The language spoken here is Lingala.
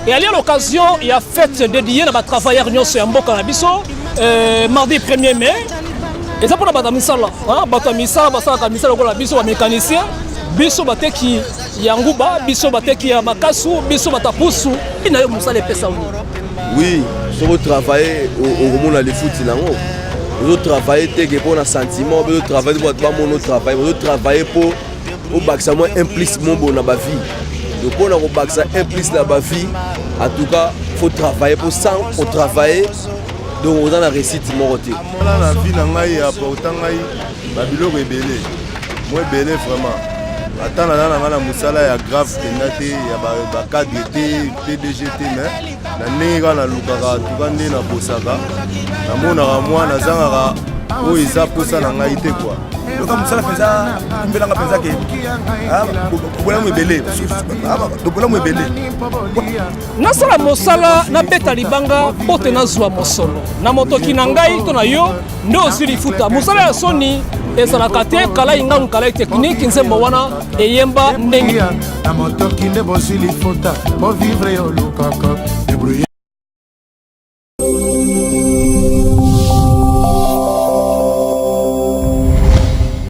Et à l'occasion, il y a fête dédiée à travailleurs nyonso ya mboka na biso mardi 1er mai. Et ça pour la batamisala, batamisala basala misala ko la biso ba mécanicien, biso bateki yanguba, biso bateki ya makasu, biso batapusu, ina yo musala pesa oni. Oui, je veux travailler au moment les foot nango. Je veux travailler pour un sentiment, je veux travailler pour mon travail, je veux travailler pour au baxer moi implicitement bon dans ma vie. Donc on a au baxer implicitement dans ma vie. En tout cas, faut travailler pour ça, faut travailler. Donc on a la réussite mon côté. La vie nangai apportant ngai babilo rebelle. Moi belé vraiment. Attends na musala ya grave tenate ya ba KDT PDGT mais na ninga na lukaka tukande na bosaka. Na mona moi na zangaka o isa posa na ngai te quoi. Donc musala pesa mbelanga pesa ke bola mo belé bola mo belé nasala mosala na beta libanga pote na zwa mosolo na motoki na ngai to na yo ndo osili futa mosala ya soni ezalaka te kala inga kala technique nzembo wana eyemba ndenge na motoki nde bosili futa po vivre yo lukaka débrouiller